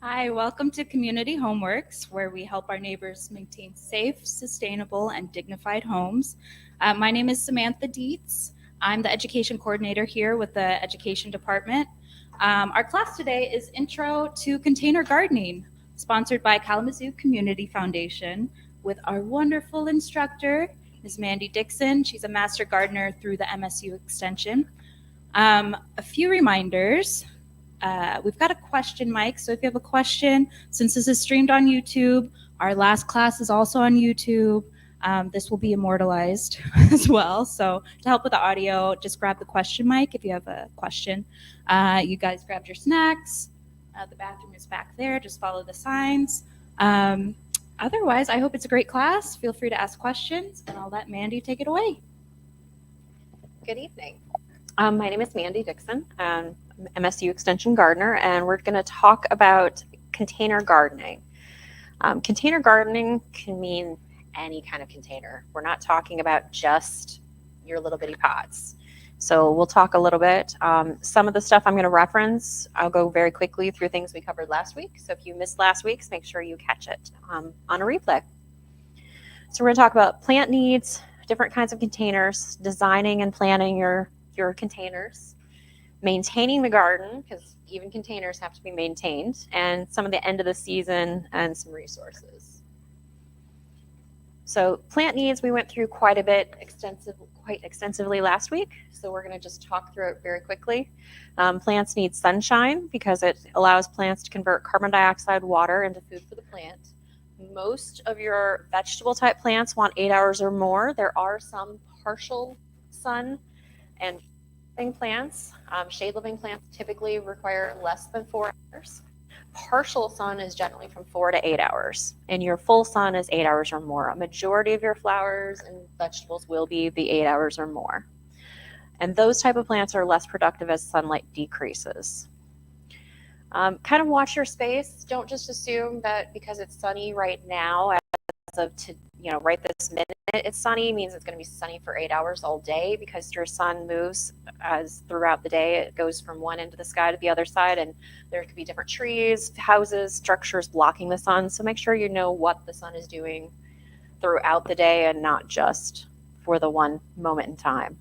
Hi, welcome to Community Homeworks, where we help our neighbors maintain safe, sustainable, and dignified homes. My name is Samantha Dietz. I'm the education coordinator here with the Education Department. Our class today is Intro to Container Gardening, sponsored by Kalamazoo Community Foundation, with our wonderful instructor, Ms. Mandy Dixon. She's a master gardener through the MSU Extension. A few reminders. We've got a question mic, so if you have a question, since this is streamed on YouTube, our last class is also on YouTube. This will be immortalized as well. So to help with the audio, just grab the question mic if you have a question. You guys grabbed your snacks. The bathroom is back there. Just follow the signs. Otherwise, I hope it's a great class. Feel free to ask questions, and I'll let Mandy take it away. Good evening. My name is Mandy Dixon. I'm MSU Extension Gardener, and we're going to talk about container gardening. Container gardening can mean any kind of container. We're not talking about just your little bitty pots. So we'll talk a little bit. Some of the stuff I'm going to reference, I'll go very quickly through things we covered last week. So if you missed last week's, make sure you catch it on a replay. So we're going to talk about plant needs, different kinds of containers, designing and planning your containers, maintaining the garden, because even containers have to be maintained, and some of the end of the season and some resources. So plant needs we went through quite extensively last week, so we're going to just talk through it very quickly. Plants need sunshine because it allows plants to convert carbon dioxide water into food for the plant. Most of your vegetable type plants want 8 hours or more. There are some partial sun and plants. Shade living plants typically require less than 4 hours. Partial sun is generally from 4 to 8 hours, and your full sun is 8 hours or more. A majority of your flowers and vegetables will be the 8 hours or more. And those type of plants are less productive as sunlight decreases. Kind of watch your space. Don't just assume that because it's sunny right now, as of right this minute, it's sunny means it's going to be sunny for 8 hours all day, because your sun moves as throughout the day. It goes from one end of the sky to the other side, and there could be different trees, houses, structures blocking the sun. So make sure you know what the sun is doing throughout the day and not just for the one moment in time.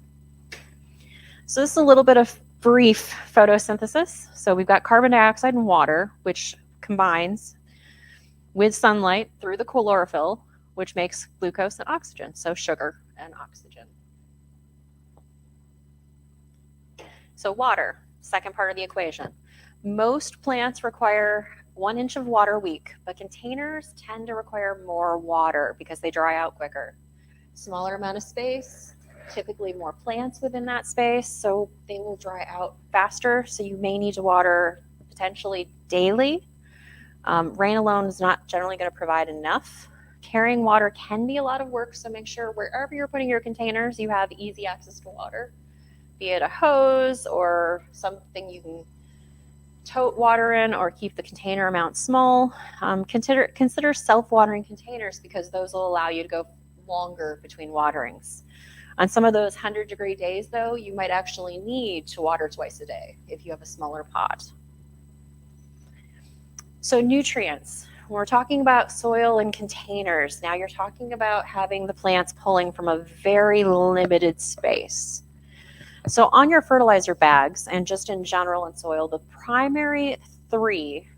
So this is a little bit of brief photosynthesis. So we've got carbon dioxide and water, which combines with sunlight through the chlorophyll, which makes glucose and oxygen, so sugar and oxygen. So water, second part of the equation. Most plants require 1 inch of water a week, but containers tend to require more water because they dry out quicker. Smaller amount of space, typically more plants within that space, so they will dry out faster, so you may need to water potentially daily. Rain alone is not generally going to provide enough. Carrying water can be a lot of work, so make sure wherever you're putting your containers, you have easy access to water, be it a hose or something you can tote water in or keep the container amount small. Consider self-watering containers, because those will allow you to go longer between waterings. On some of those 100-degree days, though, you might actually need to water twice a day if you have a smaller pot. So nutrients. When we're talking about soil and containers, now you're talking about having the plants pulling from a very limited space. So on your fertilizer bags, and just in general in soil, the primary 3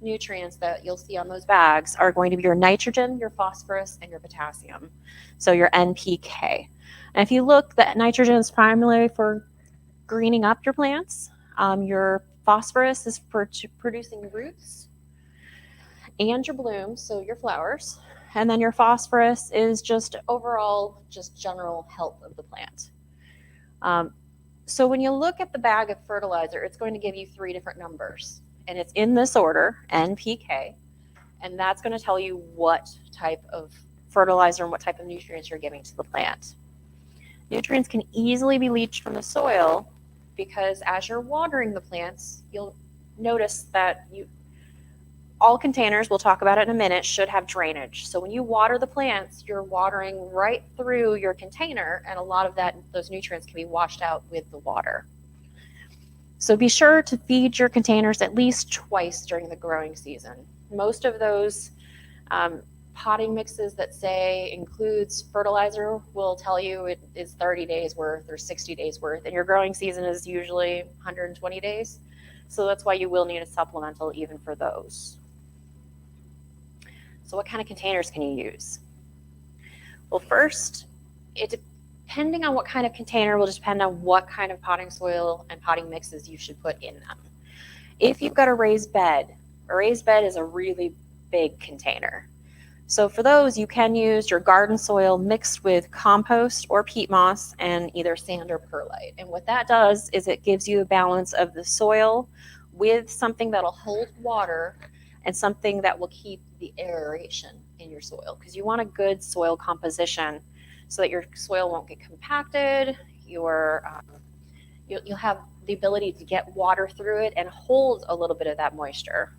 nutrients that you'll see on those bags are going to be your nitrogen, your phosphorus, and your potassium. So your NPK. And if you look, that nitrogen is primarily for greening up your plants. Your phosphorus is for producing roots and your blooms, so your flowers. And then your phosphorus is just overall, just general health of the plant. So when you look at the bag of fertilizer, it's going to give you 3 different numbers. And it's in this order, NPK. And that's going to tell you what type of fertilizer and what type of nutrients you're giving to the plant. Nutrients can easily be leached from the soil, because as you're watering the plants, you'll notice that all containers, we'll talk about it in a minute, should have drainage. So when you water the plants, you're watering right through your container, and a lot of those nutrients can be washed out with the water. So be sure to feed your containers at least twice during the growing season. Most of those potting mixes that say includes fertilizer will tell you it is 30 days worth or 60 days worth, and your growing season is usually 120 days. So that's why you will need a supplemental even for those. So what kind of containers can you use? Well, first, depending on what kind of container will depend on what kind of potting soil and potting mixes you should put in them. If you've got a raised bed is a really big container. So for those, you can use your garden soil mixed with compost or peat moss and either sand or perlite. And what that does is it gives you a balance of the soil with something that'll hold water and something that will keep the aeration in your soil, because you want a good soil composition so that your soil won't get compacted. You'll have the ability to get water through it and hold a little bit of that moisture.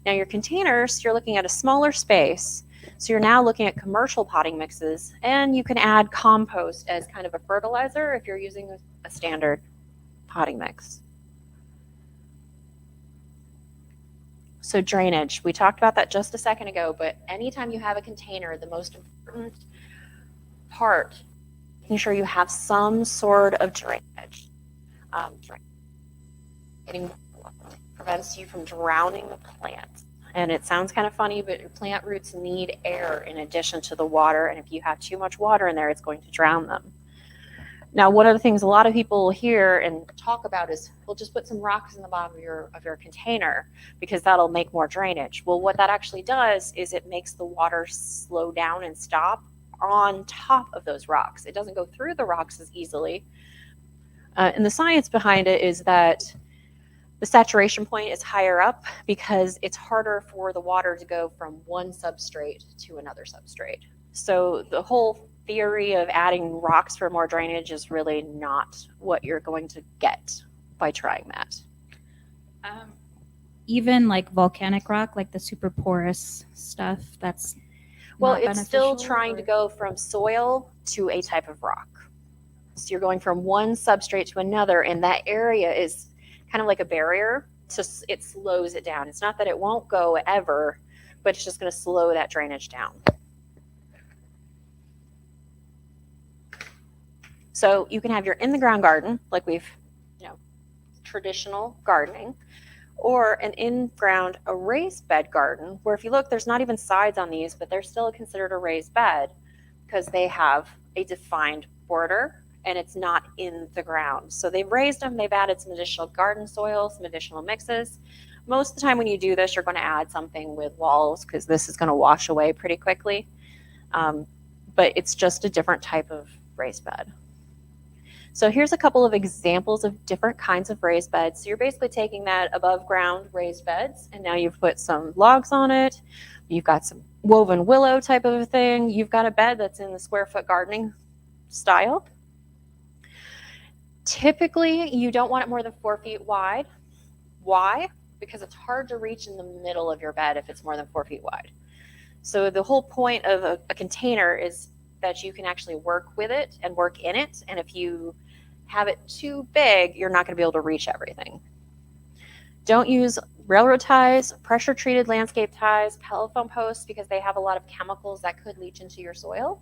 Now your containers, you're looking at a smaller space, so you're now looking at commercial potting mixes, and you can add compost as kind of a fertilizer if you're using a standard potting mix. So drainage, we talked about that just a second ago, but anytime you have a container, the most important part, making sure you have some sort of drainage. Getting prevents you from drowning the plants. And it sounds kind of funny, but your plant roots need air in addition to the water. And if you have too much water in there, it's going to drown them. Now, one of the things a lot of people will hear and talk about is, well, just put some rocks in the bottom of your container because that'll make more drainage. Well, what that actually does is it makes the water slow down and stop on top of those rocks. It doesn't go through the rocks as easily. And the science behind it is that the saturation point is higher up because it's harder for the water to go from one substrate to another substrate. So the whole theory of adding rocks for more drainage is really not what you're going to get by trying that. Even like volcanic rock, like the super porous stuff, that's well, not it's still beneficial, trying to go from soil to a type of rock. So you're going from one substrate to another, and that area is kind of like a barrier. So it slows it down. It's not that it won't go ever, but it's just going to slow that drainage down. So you can have your in-the-ground garden, like we've, traditional gardening, or an in-ground, a raised bed garden, where if you look, there's not even sides on these, but they're still considered a raised bed because they have a defined border and it's not in the ground. So they've raised them, they've added some additional garden soil, some additional mixes. Most of the time when you do this, you're going to add something with walls because this is going to wash away pretty quickly. But it's just a different type of raised bed. So here's a couple of examples of different kinds of raised beds. So you're basically taking that above ground raised beds, and now you've put some logs on it. You've got some woven willow type of a thing. You've got a bed that's in the square foot gardening style. Typically, you don't want it more than 4 feet wide. Why? Because it's hard to reach in the middle of your bed if it's more than 4 feet wide. So the whole point of a container is that you can actually work with it and work in it. And if you have it too big, you're not going to be able to reach everything. Don't use railroad ties, pressure treated landscape ties, telephone posts, because they have a lot of chemicals that could leach into your soil.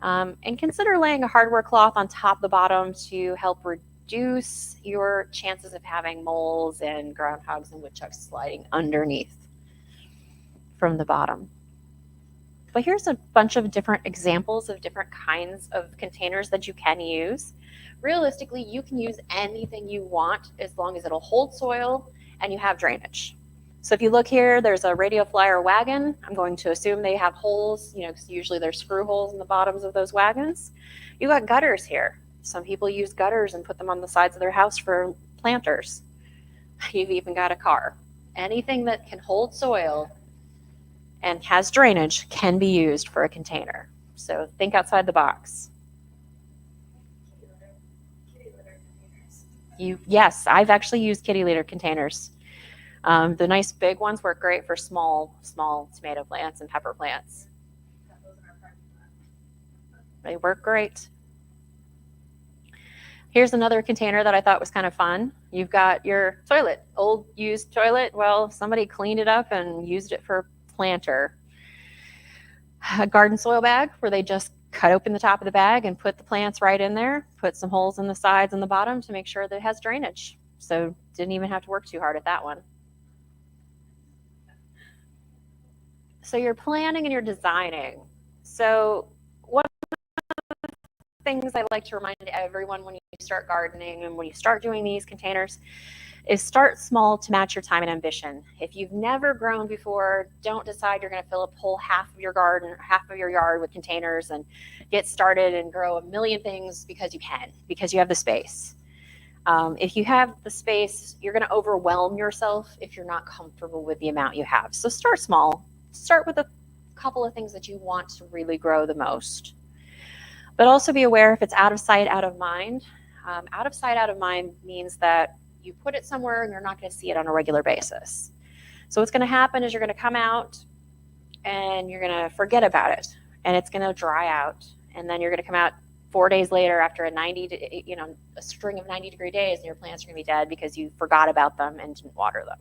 And consider laying a hardware cloth on top of the bottom to help reduce your chances of having moles and groundhogs and woodchucks sliding underneath from the bottom. But here's a bunch of different examples of different kinds of containers that you can use. Realistically, you can use anything you want as long as it'll hold soil and you have drainage. So if you look here, there's a radio flyer wagon. I'm going to assume they have holes, because usually there's screw holes in the bottoms of those wagons. You got gutters here. Some people use gutters and put them on the sides of their house for planters. You've even got a car. Anything that can hold soil and has drainage can be used for a container. So think outside the box. Yes, I've actually used kitty litter containers. The nice big ones work great for small tomato plants and pepper plants. They work great. Here's another container that I thought was kind of fun. You've got your toilet, old used toilet. Well, somebody cleaned it up and used it for planter. A garden soil bag where they just cut open the top of the bag and put the plants right in there, put some holes in the sides and the bottom to make sure that it has drainage. So didn't even have to work too hard at that one. So you're planning and you're designing. So one of the things I like to remind everyone when you start gardening and when you start doing these containers is start small to match your time and ambition. If you've never grown before, don't decide you're going to fill up whole half of your garden, half of your yard with containers and get started and grow a million things because you can, because you have the space. If you have the space, you're going to overwhelm yourself if you're not comfortable with the amount you have. So start small. Start with a couple of things that you want to really grow the most. But also be aware if it's out of sight, out of mind. Out of sight, out of mind means that you put it somewhere and you're not going to see it on a regular basis. So what's going to happen is you're going to come out and you're going to forget about it and it's going to dry out. And then you're going to come out 4 days later after a string of 90-degree days and your plants are going to be dead because you forgot about them and didn't water them.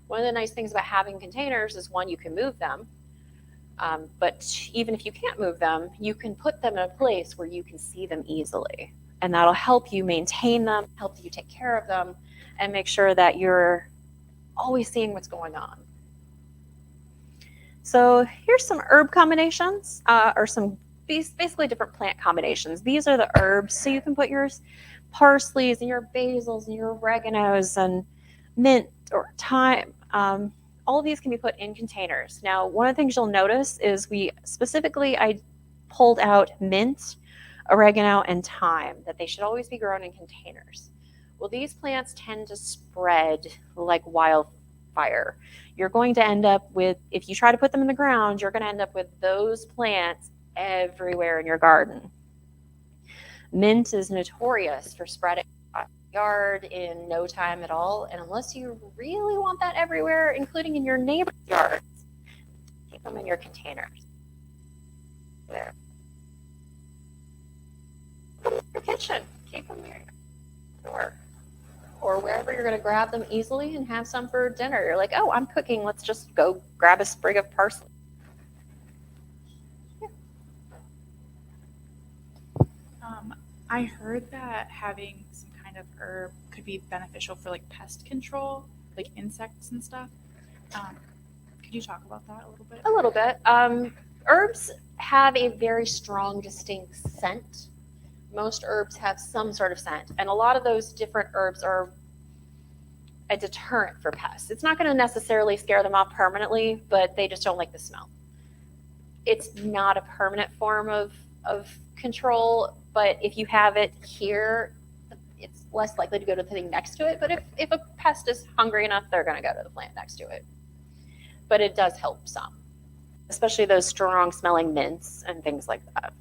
One of the nice things about having containers is one, you can move them. But even if you can't move them, you can put them in a place where you can see them easily. And that'll help you maintain them, help you take care of them, and make sure that you're always seeing what's going on. So here's some herb combinations, or some basically different plant combinations. These are the herbs. So you can put your parsleys and your basils and your oreganos and mint or thyme. All of these can be put in containers. Now, one of the things you'll notice is I pulled out mint, oregano, and thyme, that they should always be grown in containers. Well, these plants tend to spread like wildfire. You're going to end up with, if you try to put them in the ground, you're going to end up with those plants everywhere in your garden. Mint is notorious for spreading yard in no time at all, and unless you really want that everywhere, including in your neighbor's yards, keep them in your containers. There. Your kitchen, keep them there. Or wherever you're going to grab them easily and have some for dinner. You're like, oh, I'm cooking, let's just go grab a sprig of parsley. Yeah. I heard that having some kind of herb could be beneficial for like pest control, like insects and stuff. Could you talk about that a little bit? A little bit. Herbs have a very strong, distinct scent. Most herbs have some sort of scent, and a lot of those different herbs are a deterrent for pests. It's not going to necessarily scare them off permanently, but they just don't like the smell. It's not a permanent form of control, but if you have it here, it's less likely to go to the thing next to it. But if a pest is hungry enough, they're going to go to the plant next to it. But it does help some, especially those strong smelling mints and things like that.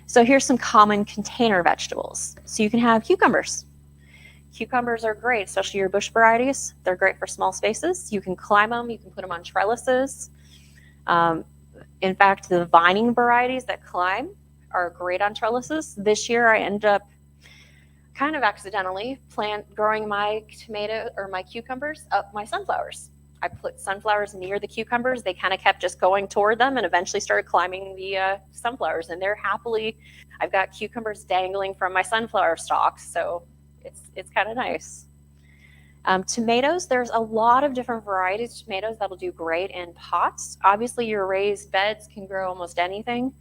So here's some common container vegetables. So you can have cucumbers. Cucumbers are great, especially your bush varieties. They're great for small spaces. You can climb them, you can put them on trellises. In fact, the vining varieties that climb are great on trellises. This year I ended up kind of accidentally growing my cucumbers up my sunflowers. I put sunflowers near the cucumbers. They kind of kept just going toward them and eventually started climbing the sunflowers. And they're happily, I've got cucumbers dangling from my sunflower stalks. So it's kind of nice. Tomatoes, there's a lot of different varieties of tomatoes that'll do great in pots. Obviously, your raised beds can grow almost anything,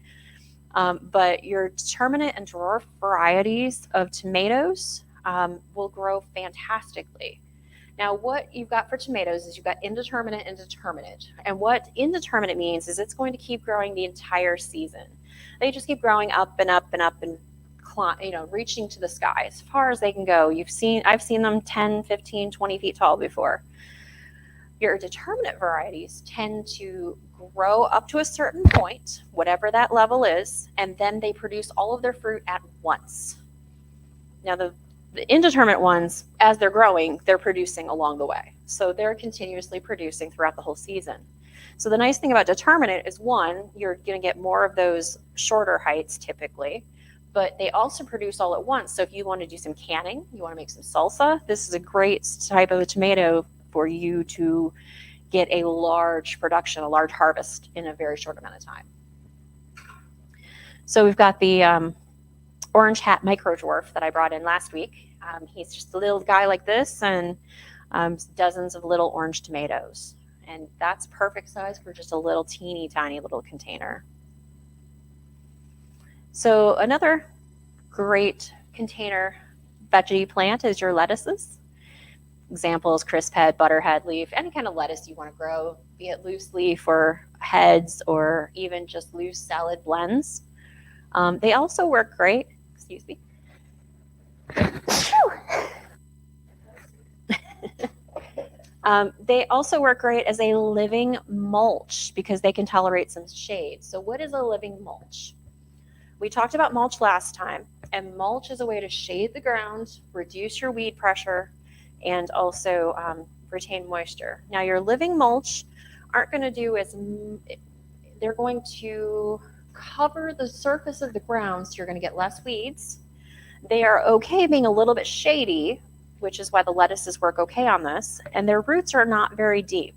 but your determinate and dwarf varieties of tomatoes will grow fantastically. Now, what you've got for tomatoes is you've got indeterminate and determinate. And what indeterminate means is it's going to keep growing the entire season. They just keep growing up and up and up and reaching to the sky as far as they can go. I've seen them 10, 15, 20 feet tall before. Your determinate varieties tend to grow up to a certain point, whatever that level is, and then they produce all of their fruit at once. Now, the indeterminate ones, as they're growing, they're producing along the way. So they're continuously producing throughout the whole season. So the nice thing about determinate is, one, you're going to get more of those shorter heights typically, but they also produce all at once. So if you want to do some canning, you want to make some salsa, this is a great type of a tomato for you to get a large production, a large harvest in a very short amount of time. So we've got the orange hat micro dwarf that I brought in last week. He's just a little guy like this and dozens of little orange tomatoes. And that's perfect size for just a little teeny tiny little container. So another great container veggie plant is your lettuces. Examples, crisp head, butterhead leaf, any kind of lettuce you want to grow, be it loose leaf or heads or even just loose salad blends. They also work great, excuse me. They also work great as a living mulch because they can tolerate some shade. So what is a living mulch? We talked about mulch last time, and mulch is a way to shade the ground, reduce your weed pressure, and also retain moisture. Now your living mulch aren't going to do as, they're going to cover the surface of the ground so you're going to get less weeds. They are okay being a little bit shady, which is why the lettuces work okay on this, and their roots are not very deep.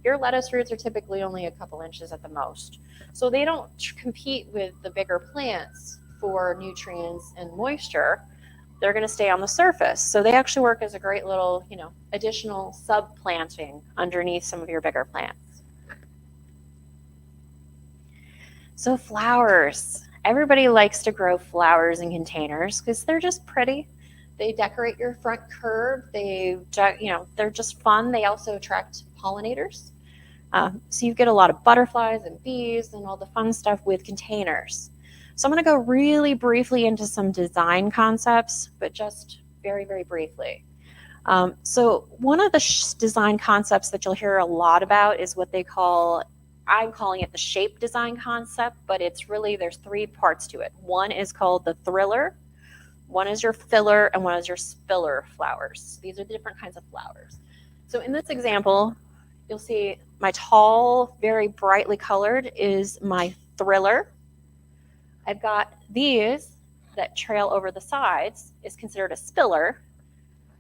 Your lettuce roots are typically only a couple inches at the most. So they don't compete with the bigger plants for nutrients and moisture. They're going to stay on the surface. So they actually work as a great little, additional sub-planting underneath some of your bigger plants. So flowers. Everybody likes to grow flowers in containers because they're just pretty. They decorate your front curb. They're just fun. They also attract pollinators. So you get a lot of butterflies and bees and all the fun stuff with containers. So I'm going to go really briefly into some design concepts, but just very, very briefly. So one of the design concepts that you'll hear a lot about is what they call, I'm calling it the shape design concept, but it's really, there's three parts to it. One is called the thriller, one is your filler, and one is your spiller flowers. These are the different kinds of flowers. So in this example, you'll see my tall, very brightly colored is my thriller. I've got these that trail over the sides is considered a spiller.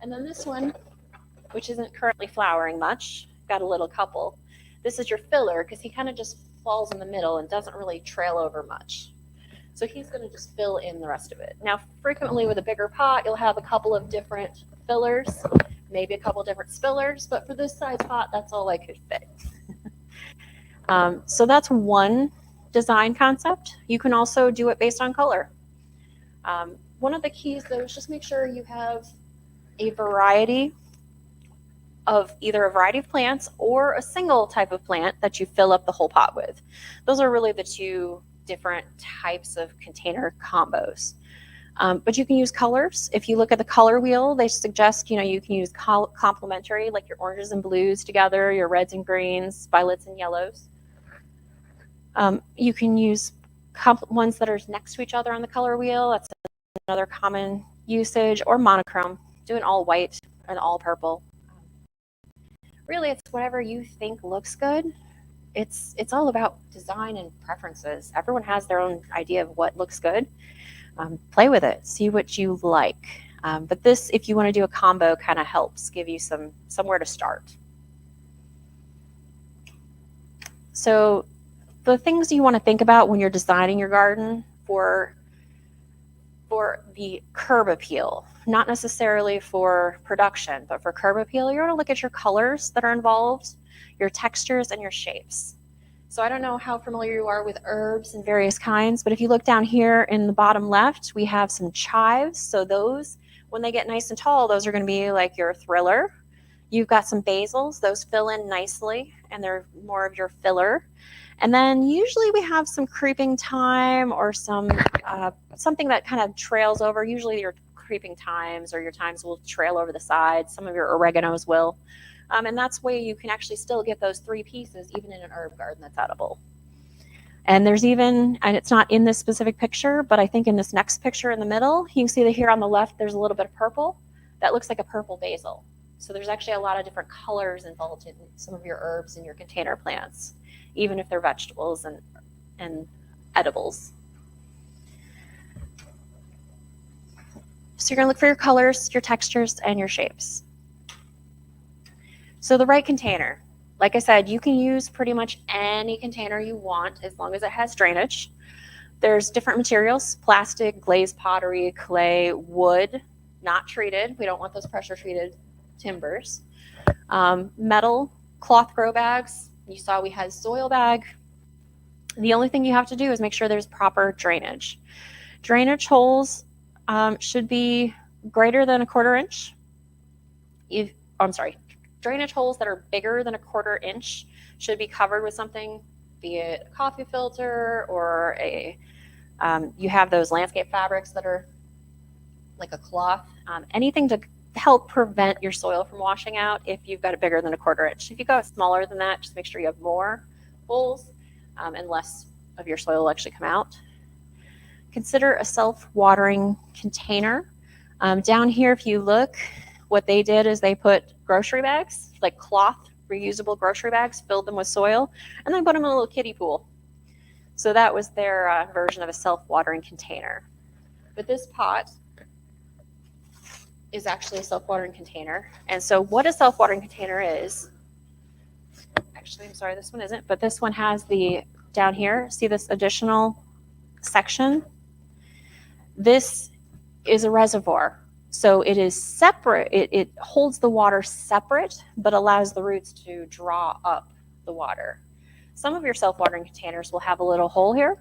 And then this one, which isn't currently flowering much, got a little couple. This is your filler because he kind of just falls in the middle and doesn't really trail over much. So he's going to just fill in the rest of it. Now, frequently with a bigger pot, you'll have a couple of different fillers, maybe a couple different spillers, but for this size pot, that's all I could fit. So that's one design concept. You can also do it based on color. One of the keys, though, is just make sure you have a variety of either a variety of plants or a single type of plant that you fill up the whole pot with. Those are really the two different types of container combos. But you can use colors. If you look at the color wheel, they suggest, you can use complementary, like your oranges and blues together, your reds and greens, violets and yellows. You can use ones that are next to each other on the color wheel. That's another common usage, or monochrome, doing all white and all purple. Really, it's whatever you think looks good. It's all about design and preferences. Everyone has their own idea of what looks good. Play with it, see what you like. But this, if you want to do a combo, kind of helps give you somewhere to start. So the things you want to think about when you're designing your garden for the curb appeal, not necessarily for production, but for curb appeal, you want to look at your colors that are involved, your textures, and your shapes. So I don't know how familiar you are with herbs and various kinds, but if you look down here in the bottom left, we have some chives. So those, when they get nice and tall, those are going to be like your thriller. You've got some basils, those fill in nicely, and they're more of your filler. And then usually we have some creeping thyme or some something that kind of trails over. Usually your creeping thymes or your thymes will trail over the sides. Some of your oreganos will. And that's where you can actually still get those three pieces even in an herb garden that's edible. And there's even, and it's not in this specific picture, but I think in this next picture in the middle, you can see that here on the left, there's a little bit of purple. That looks like a purple basil. So there's actually a lot of different colors involved in some of your herbs and your container plants, even if they're vegetables and edibles. So you're gonna look for your colors, your textures, and your shapes. So the right container, like I said, you can use pretty much any container you want as long as it has drainage. There's different materials: plastic, glazed pottery, clay, wood, not treated. We don't want those pressure treated timbers. Metal, cloth grow bags. You saw we had soil bag. The only thing you have to do is make sure there's proper drainage. Drainage holes should be greater than a 1/4 inch. Drainage holes that are bigger than a 1/4 inch should be covered with something, be it a coffee filter or you have those landscape fabrics that are like a cloth, anything to help prevent your soil from washing out if you've got it bigger than a 1/4 inch. If you go smaller than that, just make sure you have more holes and less of your soil will actually come out. Consider a self-watering container. Down here, if you look, what they did is they put grocery bags, like cloth reusable grocery bags, filled them with soil, and then put them in a little kiddie pool. So that was their version of a self-watering container. But this pot is actually a self-watering container. And so what a self-watering container is, actually, I'm sorry, this one isn't, but this one has the, down here, see this additional section? This is a reservoir. So it is separate, it holds the water separate, but allows the roots to draw up the water. Some of your self-watering containers will have a little hole here,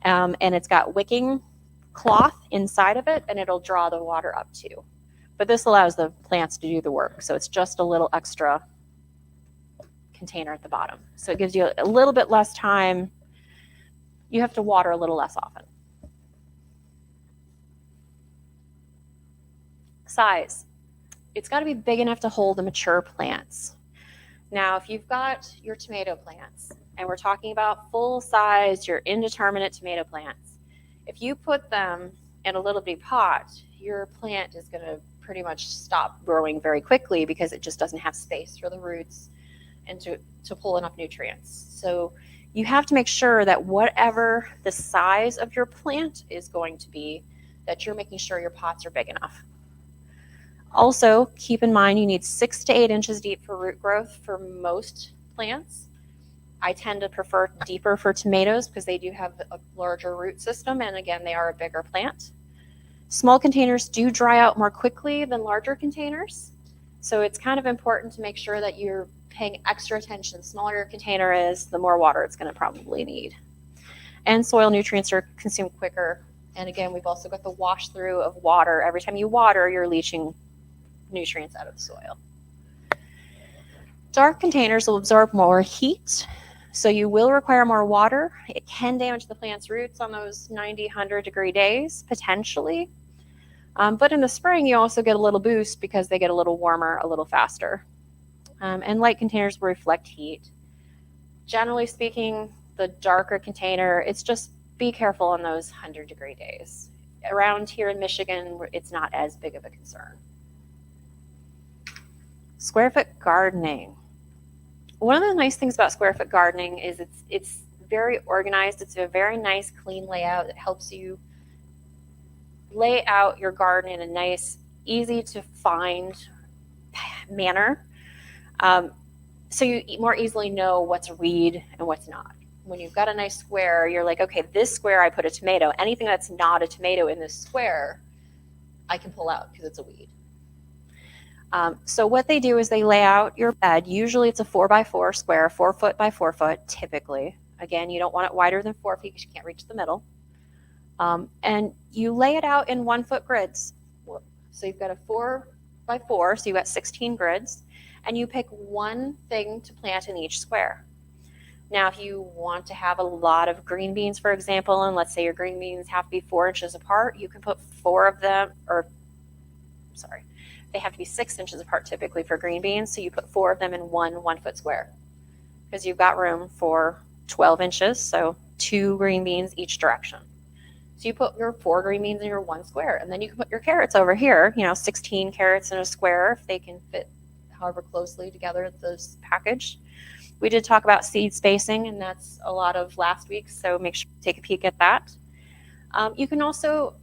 and it's got wicking cloth inside of it, and it'll draw the water up too. But this allows the plants to do the work, so it's just a little extra container at the bottom. So it gives you a little bit less time. You have to water a little less often. Size. It's got to be big enough to hold the mature plants. Now, if you've got your tomato plants, and we're talking about full size, your indeterminate tomato plants, if you put them in a little bitty pot, your plant is going to pretty much stop growing very quickly because it just doesn't have space for the roots and to pull enough nutrients. So you have to make sure that whatever the size of your plant is going to be, that you're making sure your pots are big enough. Also, keep in mind you need 6 to 8 inches deep for root growth for most plants. I tend to prefer deeper for tomatoes because they do have a larger root system, and again, they are a bigger plant. Small containers do dry out more quickly than larger containers, so it's kind of important to make sure that you're paying extra attention. The smaller your container is, the more water it's going to probably need. And soil nutrients are consumed quicker. And again, we've also got the wash through of water. Every time you water, you're leaching nutrients out of the soil. Dark containers will absorb more heat, so you will require more water. It can damage the plant's roots on those 90, 100 degree days, potentially. But in the spring, you also get a little boost because they get a little warmer, a little faster. And light containers will reflect heat. Generally speaking, the darker container, it's just be careful on those 100 degree days. Around here in Michigan, it's not as big of a concern. Square foot gardening. One of the nice things about square foot gardening is it's very organized. It's a very nice, clean layout that helps you lay out your garden in a nice, easy to find manner. So you more easily know what's a weed and what's not. When you've got a nice square, you're like, okay, this square I put a tomato. Anything that's not a tomato in this square, I can pull out because it's a weed. So what they do is they lay out your bed. Usually it's a 4x4 square, 4 foot by 4 foot, typically. Again, you don't want it wider than 4 feet because you can't reach the middle. And you lay it out in 1 foot grids. So you've got a 4x4, so you've got 16 grids, and you pick one thing to plant in each square. Now, if you want to have a lot of green beans, for example, and let's say your green beans have to be 4 inches apart, you can put 4 of them, they have to be 6 inches apart typically for green beans, so you put 4 of them in one 1 foot square because you've got room for 12 inches, so 2 green beans each direction. So you put your 4 green beans in your 1 square, and then you can put your carrots over here, 16 carrots in a square if they can fit however closely together this package. We did talk about seed spacing, and that's a lot of last week, so make sure you take a peek at that. You can also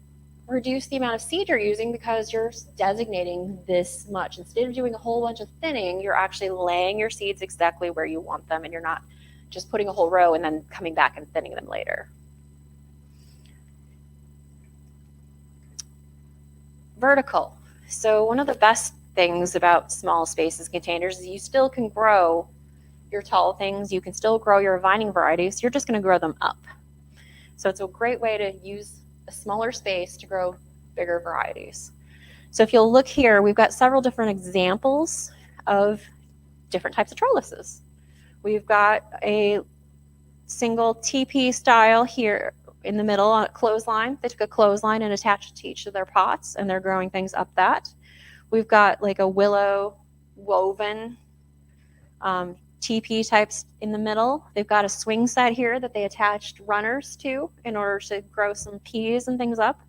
reduce the amount of seed you're using because you're designating this much. Instead of doing a whole bunch of thinning, you're actually laying your seeds exactly where you want them, and you're not just putting a whole row and then coming back and thinning them later. Vertical. So one of the best things about small spaces containers is you still can grow your tall things, you can still grow your vining varieties, you're just going to grow them up. So it's a great way to use a smaller space to grow bigger varieties. So if you'll look here, we've got several different examples of different types of trellises. We've got a single TP style here in the middle on a clothesline. They took a clothesline and attached it to each of their pots, and they're growing things up that. We've got like a willow woven TP types in the middle. They've got a swing set here that they attached runners to in order to grow some peas and things up.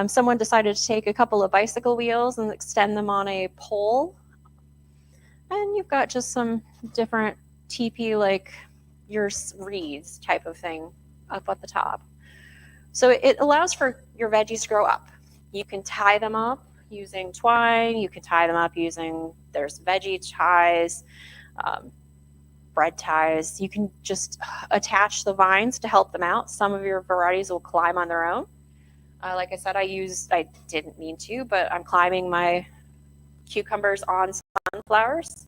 Someone decided to take a couple of bicycle wheels and extend them on a pole. And you've got just some different TP, like your reeds type of thing up at the top. So it allows for your veggies to grow up. You can tie them up using twine. You can tie them up using, there's veggie ties, bread ties. You can just attach the vines to help them out. Some of your varieties will climb on their own. Like I said, I didn't mean to, but I'm climbing my cucumbers on sunflowers.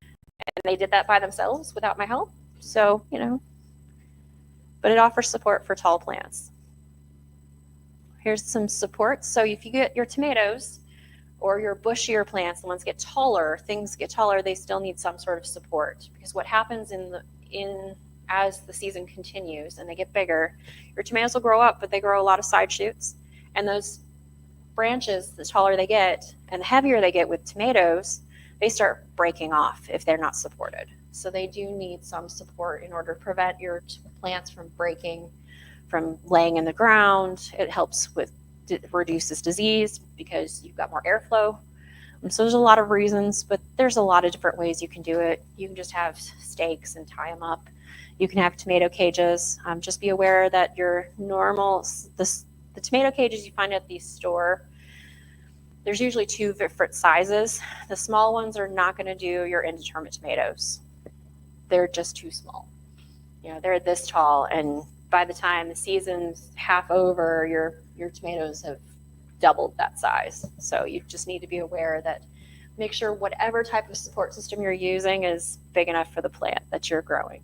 And they did that by themselves without my help. So, but it offers support for tall plants. Here's some support. So if you get your tomatoes or your bushier plants, the ones get taller, things get taller, they still need some sort of support, because what happens as the season continues and they get bigger, your tomatoes will grow up, but they grow a lot of side shoots. And those branches, the taller they get and the heavier they get with tomatoes, they start breaking off if they're not supported. So they do need some support in order to prevent your plants from breaking, from laying in the ground. It helps with, reduces disease because you've got more airflow. So there's a lot of reasons, but there's a lot of different ways you can do it. You can just have stakes and tie them up. You can have tomato cages. Just be aware that your normal, the tomato cages you find at the store, there's usually two different sizes. The small ones are not going to do your indeterminate tomatoes. They're just too small. They're this tall, and by the time the season's half over, your tomatoes have doubled that size. So you just need to be aware that, make sure whatever type of support system you're using is big enough for the plant that you're growing.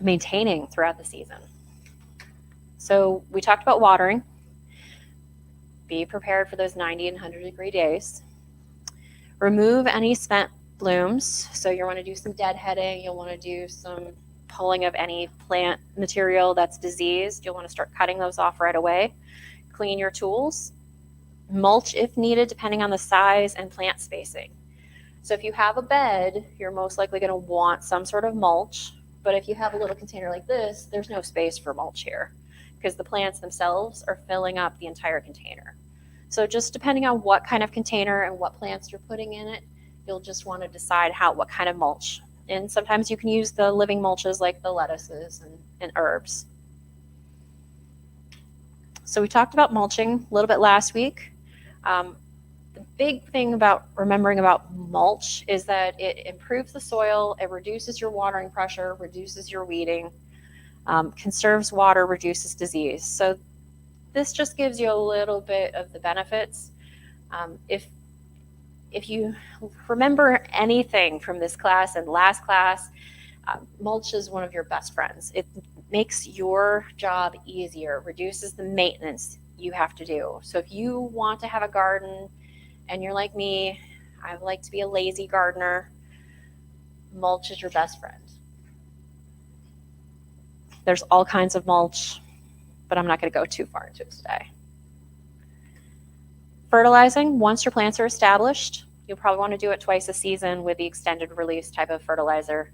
Maintaining throughout the season. So we talked about watering. Be prepared for those 90 and 100 degree days. Remove any spent blooms. So you want to do some deadheading. You'll want to do some pulling of any plant material that's diseased. You'll want to start cutting those off right away. Clean your tools. Mulch if needed, depending on the size and plant spacing. So if you have a bed, you're most likely going to want some sort of mulch. But if you have a little container like this, there's no space for mulch here, because the plants themselves are filling up the entire container. So just depending on what kind of container and what plants you're putting in it, you'll just want to decide what kind of mulch. And sometimes you can use the living mulches like the lettuces and herbs. So we talked about mulching a little bit last week. The big thing about remembering about mulch is that it improves the soil, it reduces your watering pressure, reduces your weeding, conserves water, reduces disease. So this just gives you a little bit of the benefits. If you remember anything from this class and last class, mulch is one of your best friends. It makes your job easier, reduces the maintenance you have to do. So if you want to have a garden and you're like me, I like to be a lazy gardener, mulch is your best friend. There's all kinds of mulch, but I'm not going to go too far into it today. Fertilizing, once your plants are established, you'll probably want to do it twice a season with the extended release type of fertilizer,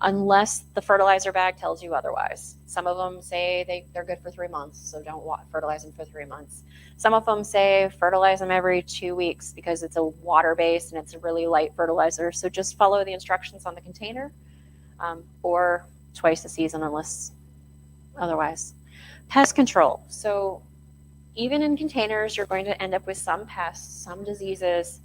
unless the fertilizer bag tells you otherwise. Some of them say they're good for 3 months, so don't fertilize them for 3 months. Some of them say fertilize them every 2 weeks because it's a water-based and it's a really light fertilizer. So just follow the instructions on the container, or twice a season unless otherwise. Pest control. So even in containers, you're going to end up with some pests, some diseases.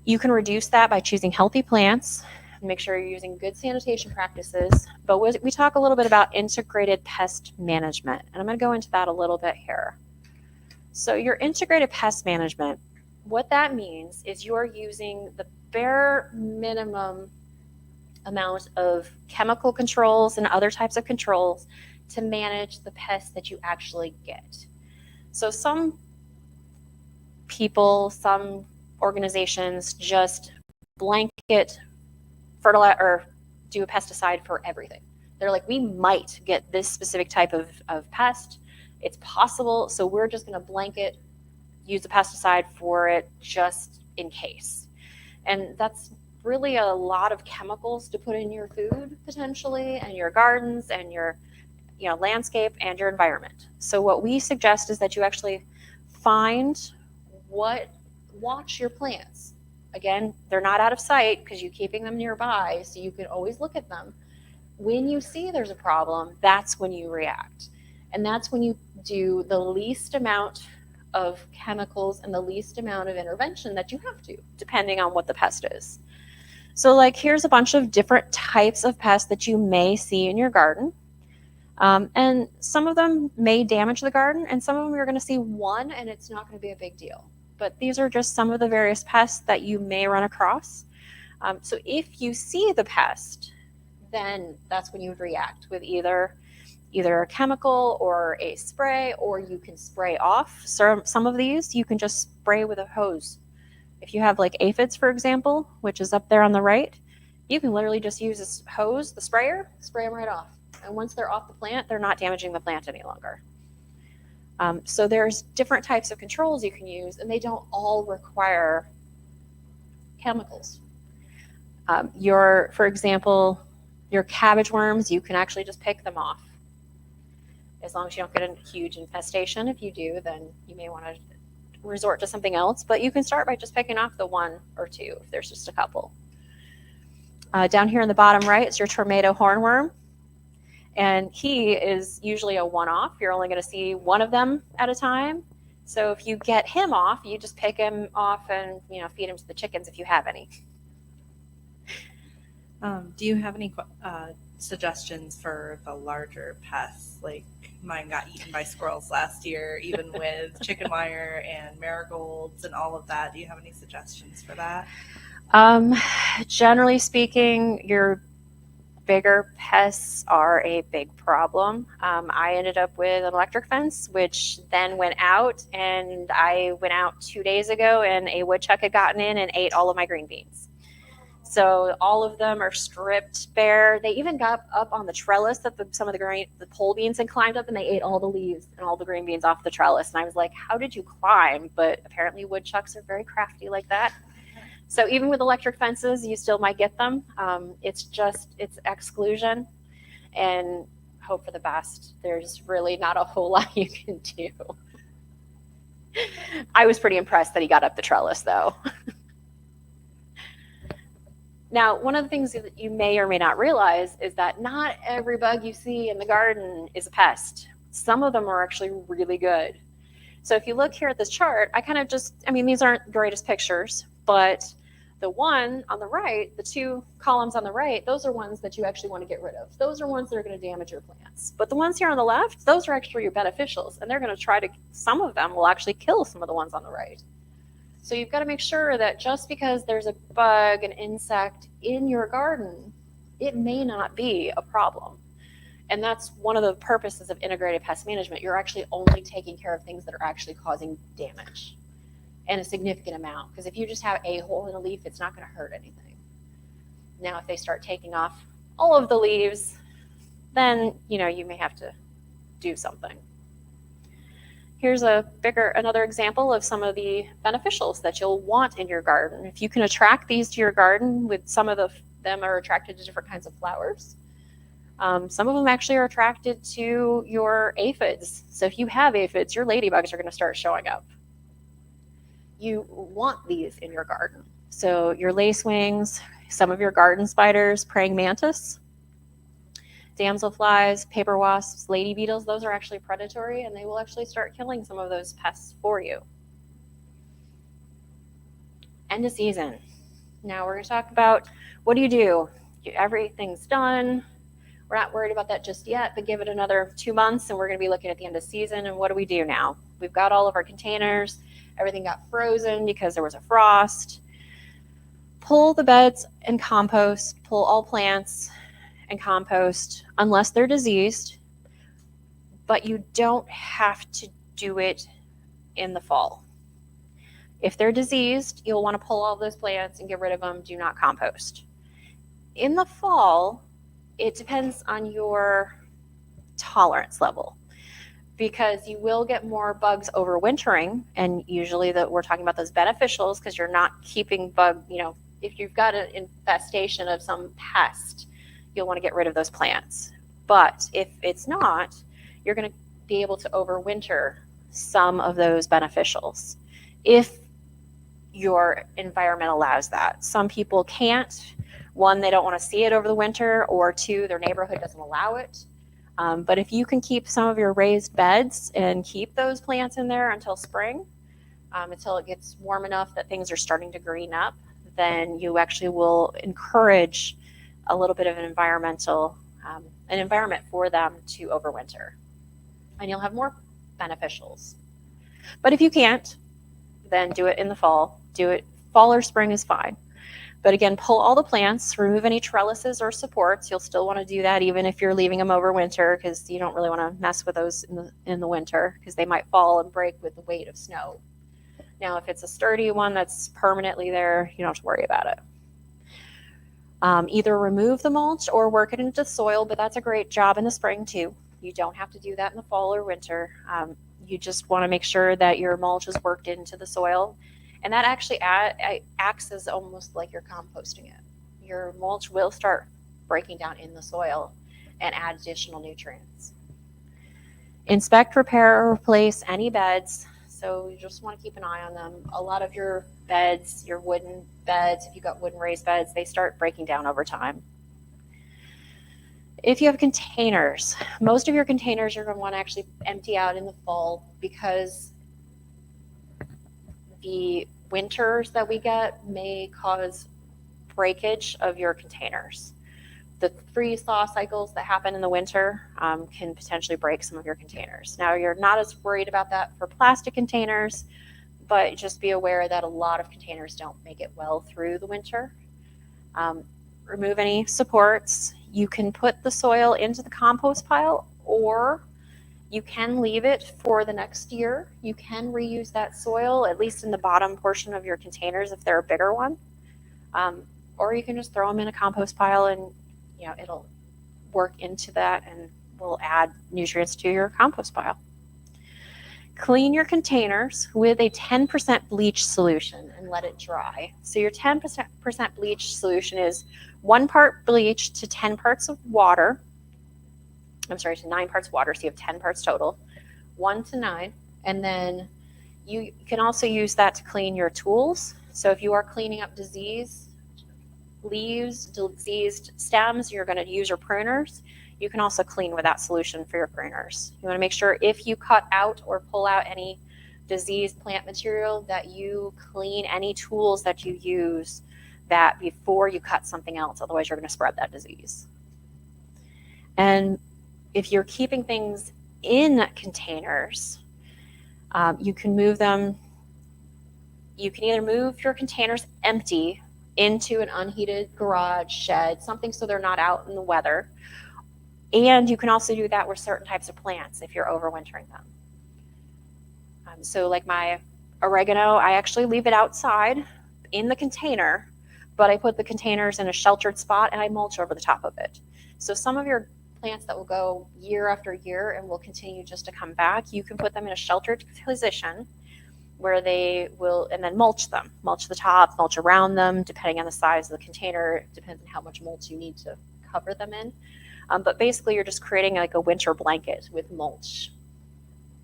You can reduce that by choosing healthy plants. Make sure you're using good sanitation practices. But we talk a little bit about integrated pest management, and I'm going to go into that a little bit here. So your integrated pest management, what that means is you're using the bare minimum amount of chemical controls and other types of controls to manage the pests that you actually get. So some people, some organizations just blanket fertilize or do a pesticide for everything. They're like, we might get this specific type of pest. It's possible, so we're just going to blanket use a pesticide for it just in case. And that's really a lot of chemicals to put in your food potentially, and your gardens and your landscape and your environment. So what we suggest is that you actually watch your plants. Again, they're not out of sight because you're keeping them nearby, so you can always look at them. When you see there's a problem, that's when you react. And that's when you do the least amount of chemicals and the least amount of intervention that you have to, depending on what the pest is. So here's a bunch of different types of pests that you may see in your garden. And some of them may damage the garden, and some of them you're going to see one and it's not going to be a big deal. But these are just some of the various pests that you may run across. So if you see the pest, then that's when you would react with either a chemical or a spray, or you can spray off. So some of these you can just spray with a hose. If you have aphids, for example, which is up there on the right, you can literally just use a hose, the sprayer, spray them right off. And once they're off the plant, they're not damaging the plant any longer. So there's different types of controls you can use, and they don't all require chemicals. For example, your cabbage worms, you can actually just pick them off. As long as you don't get a huge infestation. If you do, then you may want to resort to something else. But you can start by just picking off the one or two if there's just a couple. Down here in the bottom right is your tomato hornworm. And he is usually a one-off. You're only going to see one of them at a time. So if you get him off, you just pick him off and feed him to the chickens if you have any. Do you have any suggestions for the larger pests? Like mine got eaten by squirrels last year, even with chicken wire and marigolds and all of that. Do you have any suggestions for that? Generally speaking, your bigger pests are a big problem. I ended up with an electric fence, which then went out, and I went out 2 days ago and a woodchuck had gotten in and ate all of my green beans. So all of them are stripped bare. They even got up on the trellis that some of the pole beans had climbed up, and they ate all the leaves and all the green beans off the trellis. And I was like, how did you climb? But apparently woodchucks are very crafty like that. So even with electric fences, you still might get them. It's exclusion and hope for the best. There's really not a whole lot you can do. I was pretty impressed that he got up the trellis, though. Now, one of the things that you may or may not realize is that not every bug you see in the garden is a pest. Some of them are actually really good. So if you look here at this chart, these aren't the greatest pictures, but the one on the right, the two columns on the right, those are ones that you actually want to get rid of. Those are ones that are going to damage your plants. But the ones here on the left, those are actually your beneficials, and they're going to some of them will actually kill some of the ones on the right. So you've got to make sure that just because there's a bug, an insect in your garden, it may not be a problem. And that's one of the purposes of integrated pest management. You're actually only taking care of things that are actually causing damage, and a significant amount. Because if you just have a hole in a leaf, it's not going to hurt anything. Now, if they start taking off all of the leaves, then you may have to do something. Here's another example of some of the beneficials that you'll want in your garden. If you can attract these to your garden, with some of them are attracted to different kinds of flowers. Some of them actually are attracted to your aphids. So if you have aphids, your ladybugs are going to start showing up. You want these in your garden. So your lacewings, some of your garden spiders, praying mantis, damselflies, paper wasps, lady beetles, those are actually predatory and they will actually start killing some of those pests for you. End of season. Now we're going to talk about what do you do? Everything's done. We're not worried about that just yet, but give it another 2 months and we're going to be looking at the end of season. And what do we do now? We've got all of our containers. Everything got frozen because there was a frost. Pull the beds and compost. Pull all plants and compost unless they're diseased, but you don't have to do it in the fall. If they're diseased, you'll want to pull all those plants and get rid of them. Do not compost. In the fall, it depends on your tolerance level because you will get more bugs overwintering, and usually we're talking about those beneficials because you're not keeping if you've got an infestation of some pest, you'll want to get rid of those plants. But if it's not, you're going to be able to overwinter some of those beneficials if your environment allows that. Some people can't. One, they don't want to see it over the winter, or two, their neighborhood doesn't allow it. But if you can keep some of your raised beds and keep those plants in there until spring, until it gets warm enough that things are starting to green up, then you actually will encourage a little bit of an environment for them to overwinter. And you'll have more beneficials. But if you can't, then do it in the fall. Do it fall or spring is fine. But again, pull all the plants, remove any trellises or supports. You'll still want to do that even if you're leaving them over winter because you don't really want to mess with those in the winter because they might fall and break with the weight of snow. Now, if it's a sturdy one that's permanently there, you don't have to worry about it. Either remove the mulch or work it into soil, but that's a great job in the spring too. You don't have to do that in the fall or winter. You just want to make sure that your mulch is worked into the soil. And that actually acts as almost like you're composting it. Your mulch will start breaking down in the soil and add additional nutrients. Inspect, repair, or replace any beds. So you just want to keep an eye on them. A lot of your beds, your wooden beds, if you've got wooden raised beds, they start breaking down over time. If you have containers, most of your containers you're going to want to actually empty out in the fall because the winters that we get may cause breakage of your containers. The freeze-thaw cycles that happen in the winter can potentially break some of your containers. Now, you're not as worried about that for plastic containers, but just be aware that a lot of containers don't make it well through the winter. Remove any supports. You can put the soil into the compost pile, or you can leave it for the next year. You can reuse that soil, at least in the bottom portion of your containers if they're a bigger one. Or you can just throw them in a compost pile and it'll work into that and will add nutrients to your compost pile. Clean your containers with a 10% bleach solution and let it dry. So your 10% bleach solution is 1 part bleach to 10 parts of water. To 9 parts water, so you have 10 parts total, 1 to 9. And then you can also use that to clean your tools. So if you are cleaning up diseased leaves, diseased stems, you're going to use your pruners. You can also clean with that solution for your pruners. You want to make sure if you cut out or pull out any diseased plant material that you clean any tools that you use that before you cut something else, otherwise you're going to spread that disease. And if you're keeping things in containers, you can move them. You can either move your containers empty into an unheated garage, shed, something so they're not out in the weather. And you can also do that with certain types of plants if you're overwintering them. So like my oregano, I actually leave it outside in the container, but I put the containers in a sheltered spot and I mulch over the top of it. So some of your plants that will go year after year and will continue just to come back, you can put them in a sheltered position where they will, and then mulch them. Mulch the top, mulch around them, depending on the size of the container. It depends on how much mulch you need to cover them in. But basically, you're just creating like a winter blanket with mulch.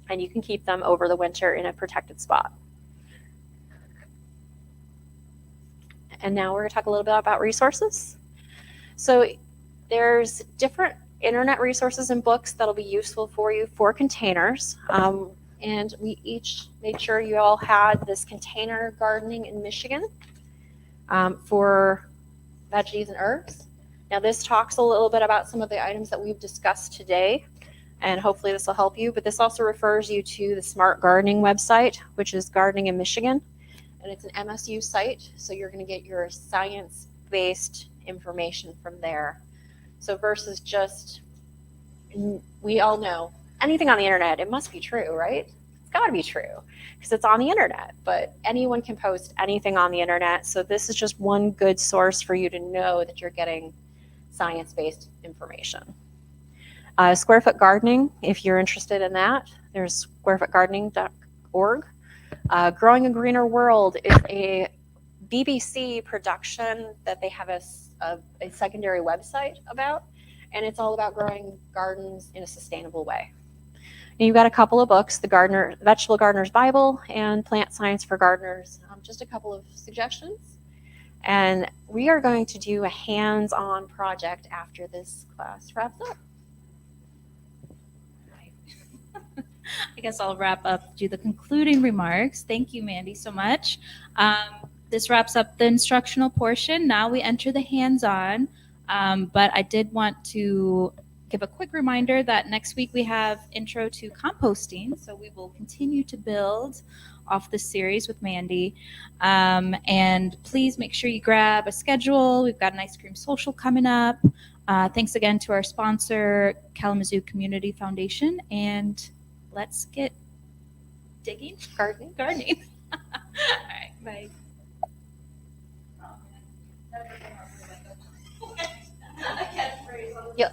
And you can keep them over the winter in a protected spot. And now we're going to talk a little bit about resources. So there's different internet resources and books that'll be useful for you for containers. And we each made sure you all had this container gardening in Michigan for veggies and herbs. Now this talks a little bit about some of the items that we've discussed today, and hopefully this will help you, but this also refers you to the Smart Gardening website, which is Gardening in Michigan, and it's an MSU site, so you're going to get your science-based information from there. So versus just, we all know, anything on the internet, it must be true, right? It's got to be true because it's on the internet, but anyone can post anything on the internet. So this is just one good source for you to know that you're getting science-based information. Square Foot Gardening, if you're interested in that, there's squarefootgardening.org. Growing a Greener World is a BBC production that they have a secondary website about, and it's all about growing gardens in a sustainable way. And you've got a couple of books, the Vegetable Gardener's Bible and Plant Science for Gardeners, just a couple of suggestions. And we are going to do a hands-on project after this class wraps up. I guess I'll wrap up, do the concluding remarks. Thank you, Mandy, so much. This wraps up the instructional portion. Now we enter the hands-on, but I did want to give a quick reminder that next week we have Intro to Composting, so we will continue to build off this series with Mandy. And please make sure you grab a schedule. We've got an ice cream social coming up. Thanks again to our sponsor, Kalamazoo Community Foundation, and let's get digging. Gardening. All right, bye. Yep.